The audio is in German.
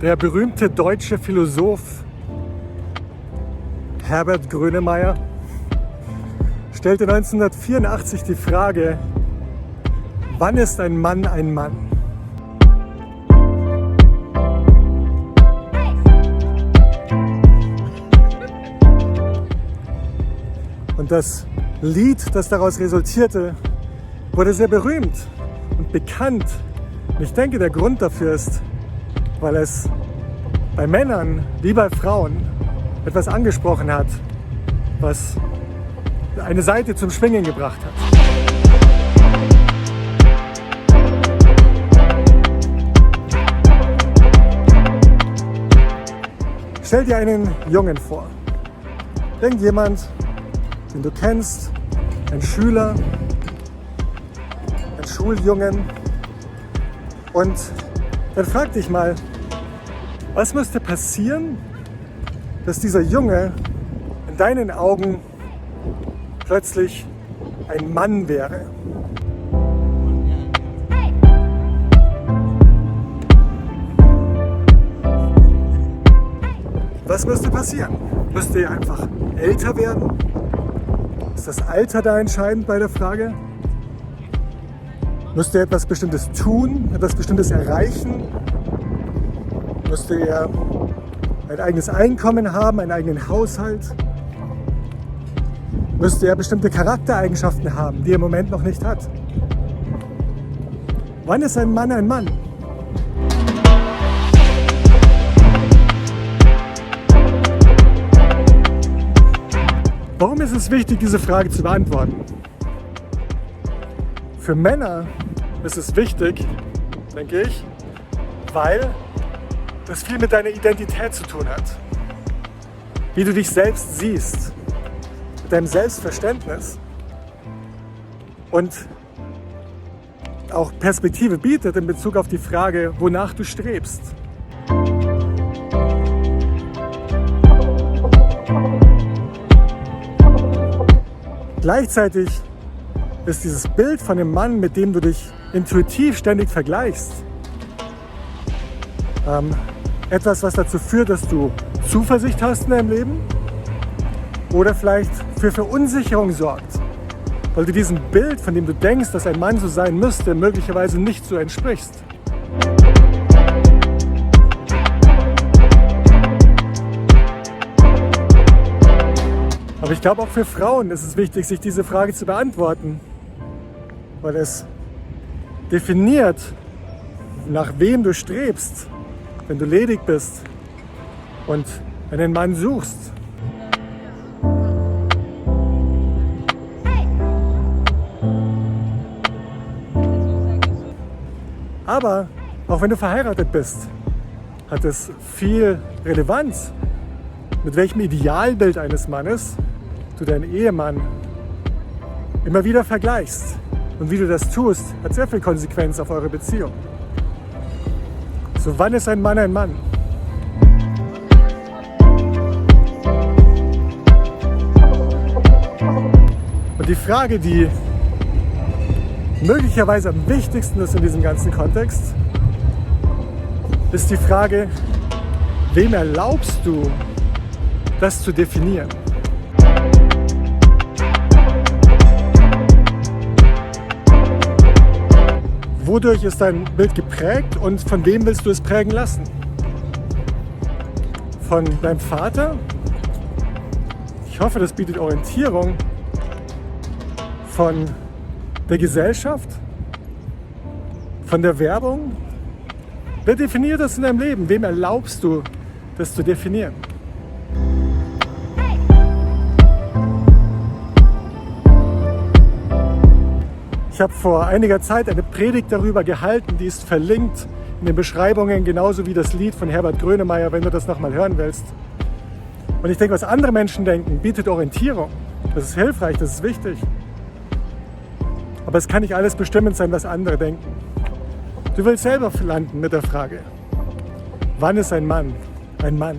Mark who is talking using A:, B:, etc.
A: Der berühmte deutsche Philosoph Herbert Grönemeyer stellte 1984 die Frage: Wann ist ein Mann ein Mann? Und das Lied, das daraus resultierte, wurde sehr berühmt und bekannt. Und ich denke, der Grund dafür ist, weil es bei Männern wie bei Frauen etwas angesprochen hat, was eine Seite zum Schwingen gebracht hat. Stell dir einen Jungen vor. Irgendjemand, den du kennst, ein Schüler, ein Schuljungen. Und dann frag dich mal, was müsste passieren, dass dieser Junge in deinen Augen plötzlich ein Mann wäre? Was müsste passieren? Müsste er einfach älter werden? Ist das Alter da entscheidend bei der Frage? Müsste er etwas Bestimmtes tun, etwas Bestimmtes erreichen? Müsste er ein eigenes Einkommen haben, einen eigenen Haushalt? Müsste er bestimmte Charaktereigenschaften haben, die er im Moment noch nicht hat? Wann ist ein Mann ein Mann? Warum ist es wichtig, diese Frage zu beantworten? Für Männer ist es wichtig, denke ich, weil das viel mit deiner Identität zu tun hat. Wie du dich selbst siehst, mit deinem Selbstverständnis und auch Perspektive bietet in Bezug auf die Frage, wonach du strebst. Gleichzeitig ist dieses Bild von dem Mann, mit dem du dich intuitiv ständig vergleichst, etwas, was dazu führt, dass du Zuversicht hast in deinem Leben oder vielleicht für Verunsicherung sorgt, weil du diesem Bild, von dem du denkst, dass ein Mann so sein müsste, möglicherweise nicht so entsprichst. Aber ich glaube, auch für Frauen ist es wichtig, sich diese Frage zu beantworten, weil es definiert, nach wem du strebst, wenn du ledig bist und einen Mann suchst. Aber auch wenn du verheiratet bist, hat es viel Relevanz, mit welchem Idealbild eines Mannes du deinen Ehemann immer wieder vergleichst. Und wie du das tust, hat sehr viel Konsequenz auf eure Beziehung. So, wann ist ein Mann ein Mann? Und die Frage, die möglicherweise am wichtigsten ist in diesem ganzen Kontext, ist die Frage, wem erlaubst du, das zu definieren? Wodurch ist dein Bild geprägt und von wem willst du es prägen lassen? Von deinem Vater? Ich hoffe, das bietet Orientierung. Von der Gesellschaft? Von der Werbung? Wer definiert das in deinem Leben? Wem erlaubst du, das zu definieren? Ich habe vor einiger Zeit eine Predigt darüber gehalten, die ist verlinkt in den Beschreibungen, genauso wie das Lied von Herbert Grönemeyer, wenn du das nochmal hören willst. Und ich denke, was andere Menschen denken, bietet Orientierung. Das ist hilfreich, das ist wichtig. Aber es kann nicht alles bestimmend sein, was andere denken. Du willst selber landen mit der Frage, wann ist ein Mann ein Mann?